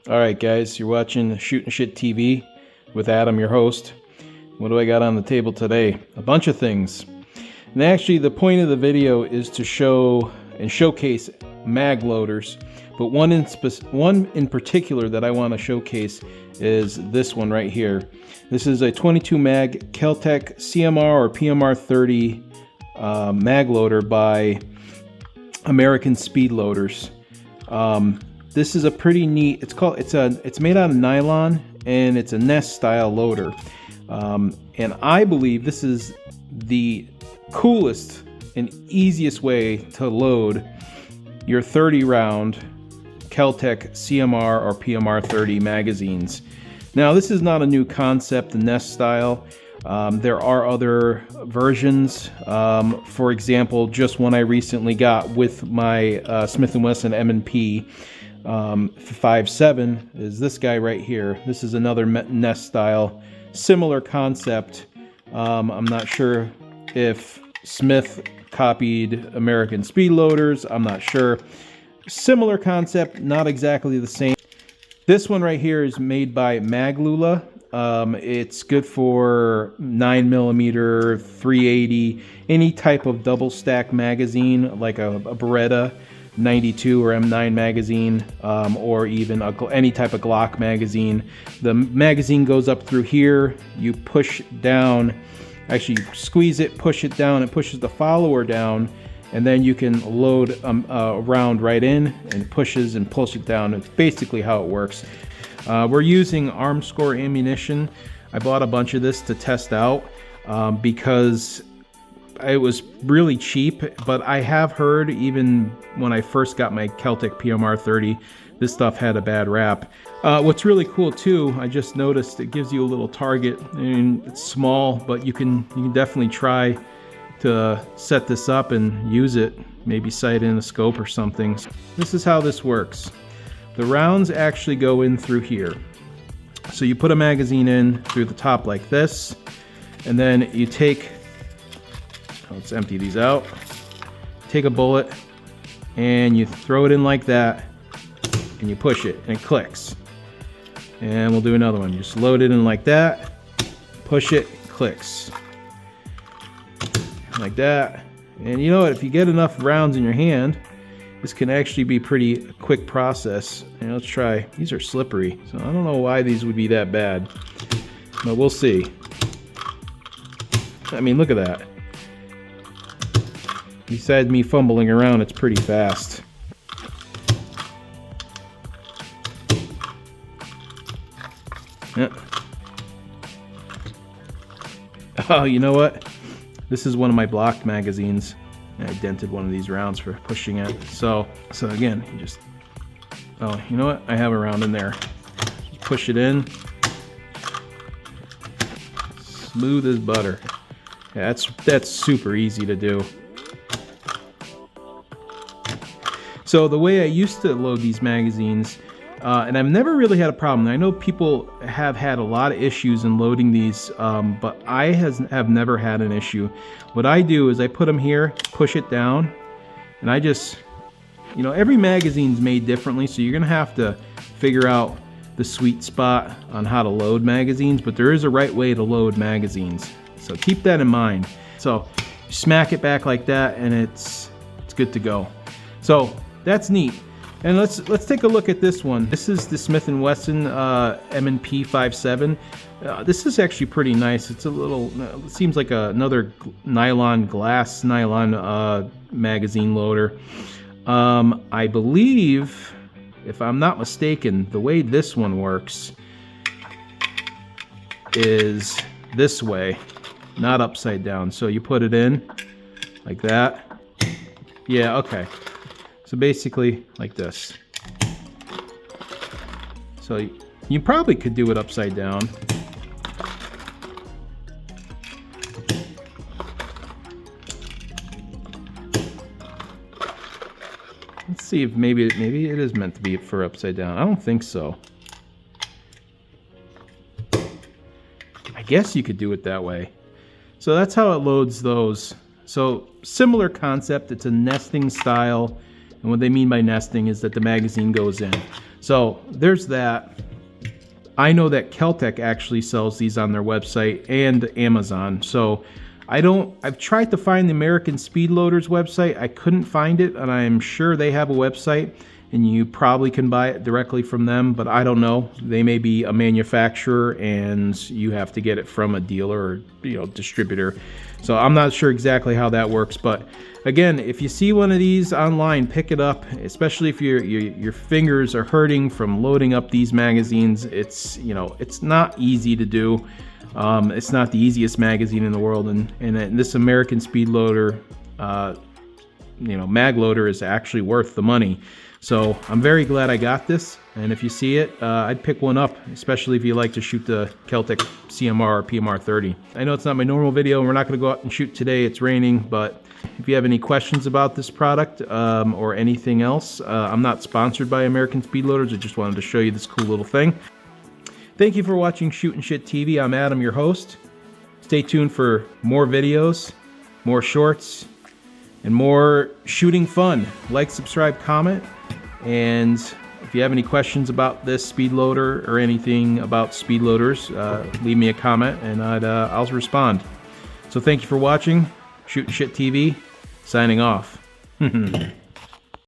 Alright guys, you're watching Shootin' Shit TV with Adam, your host. What do I got on the table today? A bunch of things. And actually the point of the video is to show and showcase mag loaders. But one in particular that I want to showcase is this one right here. This is a 22 mag kel-tec CMR or PMR-30 mag loader by American Speedloaders. This is a pretty neat. It's made out of nylon and it's a nest style loader. And I believe this is the coolest and easiest way to load your 30 round kel-tec CMR or PMR-30 magazines. Now this is not a new concept, the nest style. There are other versions. For example, just one I recently got with my Smith & Wesson M&P 5.7 is this guy right here. This is another nest style, similar concept. I'm not sure if Smith copied American Speedloaders. I'm not sure. Similar concept, not exactly the same. This one right here is made by Maglula. It's good for 9mm, 380, any type of double stack magazine like a Beretta 92 or M9 magazine, or even any type of Glock magazine. The magazine goes up through here. You push down, actually squeeze it, push it down, it pushes the follower down, and then you can load a round right in and pushes and pulls it down. It's basically how it works. We're using Armscore ammunition. I bought a bunch of this to test out because it was really cheap, but I have heard even when I first got my kel-tec PMR-30, this stuff had a bad rap. What's really cool too, I just noticed it gives you a little target, and it's small, but you can definitely try to set this up and use it, maybe sight in a scope or something. This is how this works. The rounds actually go in through here. So you put a magazine in through the top like this, and then you take, let's empty these out, take a bullet and you throw it in like that and you push it and it clicks. And we'll do another one. You just load it in like that, push it, clicks. Like that. And you know what, if you get enough rounds in your hand, this can actually be pretty quick process. And let's try, these are slippery, so I don't know why these would be that bad, but we'll see. I mean, look at that. Besides me fumbling around, it's pretty fast. Yep. Oh, you know what? This is one of my blocked magazines. I dented one of these rounds for pushing it. So again, you just, oh, you know what? I have a round in there. Just push it in. Smooth as butter. Yeah, that's super easy to do. So the way I used to load these magazines, and I've never really had a problem. I know people have had a lot of issues in loading these, but I have never had an issue. What I do is I put them here, push it down, and I just, you know, every magazine's made differently, so you're gonna have to figure out the sweet spot on how to load magazines, but there is a right way to load magazines. So keep that in mind. So smack it back like that and it's good to go. So that's neat. And let's take a look at this one. This is the Smith & Wesson M&P 5.7. This is actually pretty nice. It's a little, it seems like another glass nylon magazine loader. I believe, if I'm not mistaken, the way this one works is this way, not upside down. So you put it in like that. Yeah, okay. So basically like this. So you probably could do it upside down. Let's see if maybe it is meant to be for upside down. I don't think so. I guess you could do it that way. So that's how it loads those. So similar concept, it's a nesting style. And what they mean by nesting is that the magazine goes in. So there's that. I know that kel-tec actually sells these on their website and Amazon. So I've tried to find the American Speedloaders website. I couldn't find it, and I'm sure they have a website and you probably can buy it directly from them, but I don't know. They may be a manufacturer and you have to get it from a dealer or distributor. So I'm not sure exactly how that works, but again, if you see one of these online, pick it up, especially if your fingers are hurting from loading up these magazines. It's not easy to do. It's not the easiest magazine in the world, and this American Speedloader mag loader is actually worth the money. So I'm very glad I got this, and if you see it, I'd pick one up, especially if you like to shoot the kel-tec CMR or PMR-30. I know it's not my normal video, and we're not going to go out and shoot today. It's raining, but if you have any questions about this product or anything else, I'm not sponsored by American Speedloaders. I just wanted to show you this cool little thing. Thank you for watching Shootin' Shit TV. I'm Adam, your host. Stay tuned for more videos, more shorts, and more shooting fun. Like, subscribe, comment, and if you have any questions about this speedloader or anything about speedloaders, leave me a comment and I'll respond. So thank you for watching. Shootin' Shit TV, signing off.